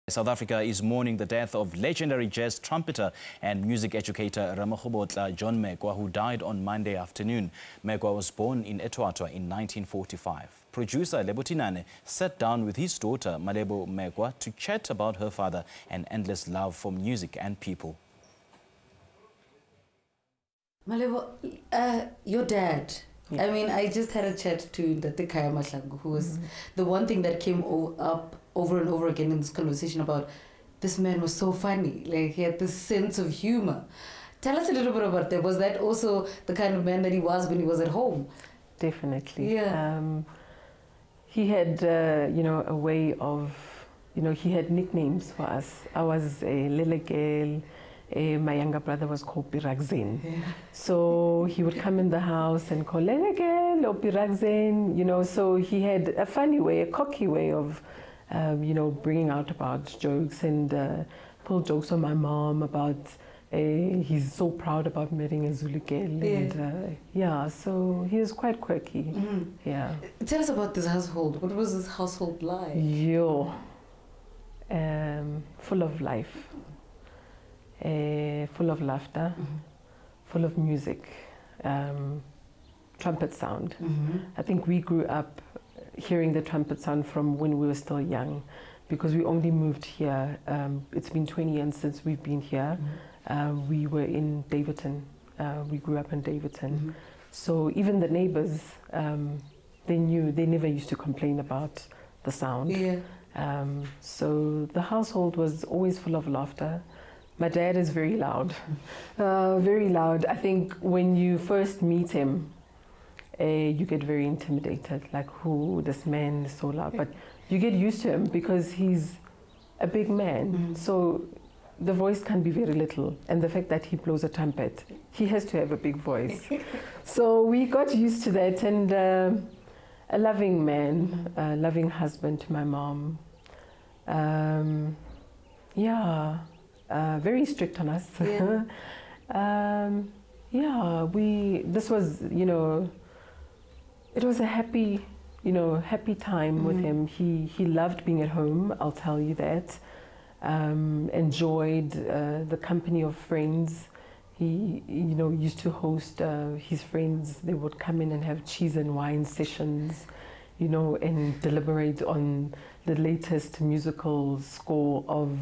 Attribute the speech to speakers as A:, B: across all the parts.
A: South Africa is mourning the death of legendary jazz trumpeter and music educator Ramakgobotla Johnny Mekoa, who died on Monday afternoon. Mekoa was born in Etwatwa in 1945. Producer Lebo Thinane sat down with his daughter Malebo Mekoa to chat about her father and endless love for music and people.
B: Malebo, your dad. Yeah. I mean, I just had a chat to Dr Ramakgobotla, who was the one thing that came up over and over again in this conversation about this man was so funny. Like, he had this sense of humor. Tell us a little bit about that. Was that also the kind of man that he was when he was at home?
C: Definitely.
B: Yeah.
C: He had, a way of, he had nicknames for us. I was a little girl. My younger brother was called Piragzen. Yeah. So he would come in the house and call little girl or Piragzen, so he had a funny way, a cocky way of, bringing out about jokes and pull jokes on my mom about he's so proud about marrying a Zulu girl.
B: Yeah.
C: And so he was quite quirky. Yeah.
B: Tell us about this household. What was this household like?
C: Full of life. Full of laughter, full of music, trumpet sound. I think we grew up hearing the trumpet sound from when we were still young, because we only moved here. It's been 20 years since we've been here. We were in Davidson. We grew up in Davidson. So even the neighbors, they never used to complain about the sound.
B: Yeah.
C: So the household was always full of laughter. My dad is very loud, very loud. I think when you first meet him, you get very intimidated, like, who, this man is so loud. But you get used to him because he's a big man. So the voice can be very little. And the fact that he blows a trumpet, he has to have a big voice. So we got used to that. And a loving man, a loving husband to my mom. Yeah. Very strict on us.
B: Yeah.
C: This was, it was a happy, happy time with him. He loved being at home, I'll tell you that. Enjoyed the company of friends. He, used to host his friends. They would come in and have cheese and wine sessions, and deliberate on the latest musical score of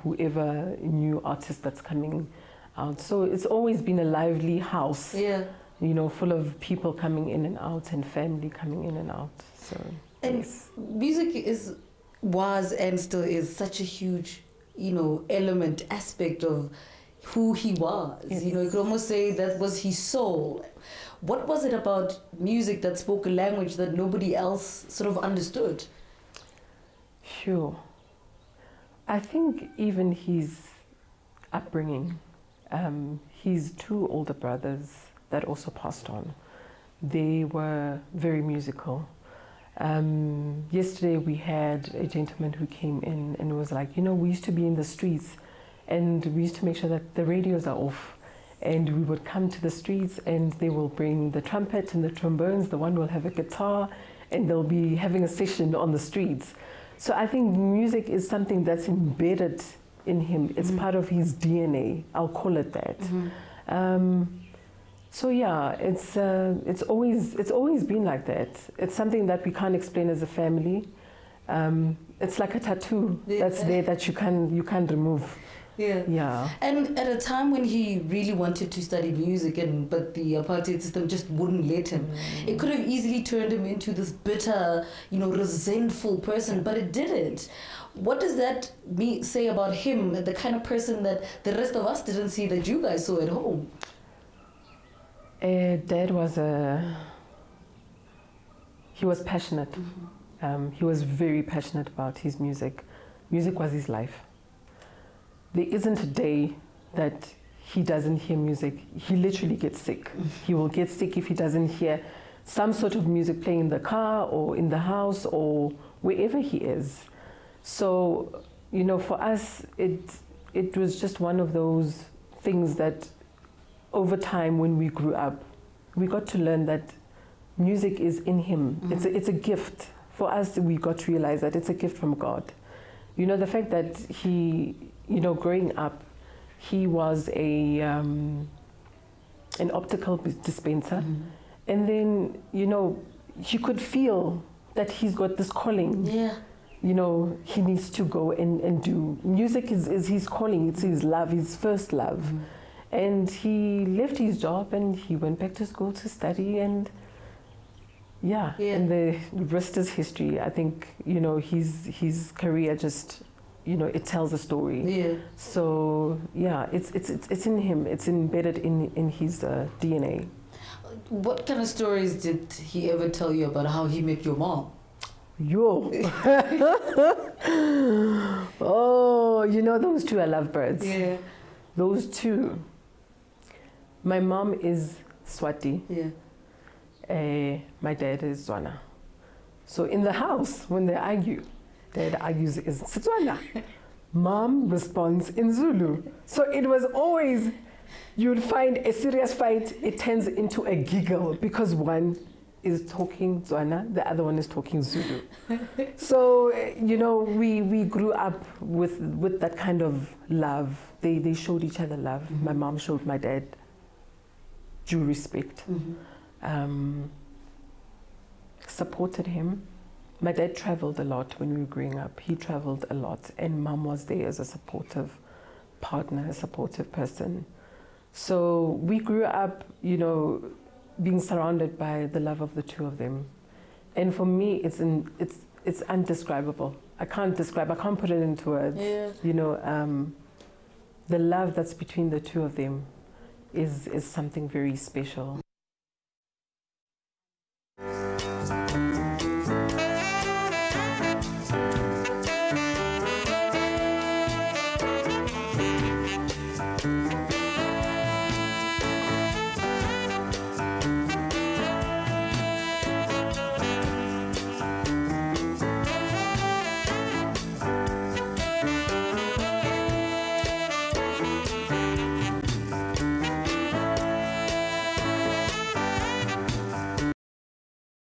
C: whoever new artist that's coming out. So it's always been a lively house, full of people coming in and out and family coming in and out. So,
B: and
C: yes.
B: Music was and still is such a huge, element, aspect of who he was.
C: Yes.
B: You could almost say that was his soul. What was it about music that spoke a language that nobody else sort of understood?
C: Sure. I think even his upbringing, his two older brothers that also passed on, they were very musical. Yesterday we had a gentleman who came in and was like, we used to be in the streets and we used to make sure that the radios are off. And we would come to the streets and they will bring the trumpet and the trombones, the one will have a guitar, and they'll be having a session on the streets. So I think music is something that's embedded in him. It's part of his DNA, I'll call it that. So yeah, it's always been like that. It's something that we can't explain as a family. It's like a tattoo that's there that you can't remove. Yeah.
B: And at a time when he really wanted to study music, but the apartheid system just wouldn't let him, it could have easily turned him into this bitter, resentful person, but it didn't. What does that say about him, the kind of person that the rest of us didn't see that you guys saw at home?
C: Dad was he was passionate. He was very passionate about his music. Music was his life. There isn't a day that he doesn't hear music. He literally gets sick. He will get sick if he doesn't hear some sort of music playing in the car or in the house or wherever he is. So, for us, it was just one of those things that over time when we grew up, we got to learn that music is in him. It's a gift. For us, we got to realize that it's a gift from God. You know, the fact that he, you know, growing up, he was an optical dispenser. And then, you know, he could feel that he's got this calling.
B: Yeah.
C: You know, he needs to go and do. Music is his calling, it's his love, his first love. And he left his job and he went back to school to study, and and the rest is history. I think, you know, his career just, you know, it tells a story.
B: Yeah.
C: So yeah, it's in him. It's embedded in his DNA.
B: What kind of stories did he ever tell you about how he met your mom?
C: Yo. Oh, you know, those two are lovebirds.
B: Yeah.
C: Those two. My mom is Swati.
B: Yeah.
C: My dad is Tswana. So in the house, when they argue, dad argues in Setswana. Mom responds in Zulu. So it was always, you'd find a serious fight, it turns into a giggle because one is talking Tswana, the other one is talking Zulu. So, you know, we grew up with that kind of love. They showed each other love. My mom showed my dad due respect. Supported him. My dad traveled a lot when we were growing up. He traveled a lot, and mom was there as a supportive partner, a supportive person. So we grew up, you know, being surrounded by the love of the two of them. And for me, it's undescribable. I can't put it into words.
B: Yeah.
C: You know, the love that's between the two of them is something very special.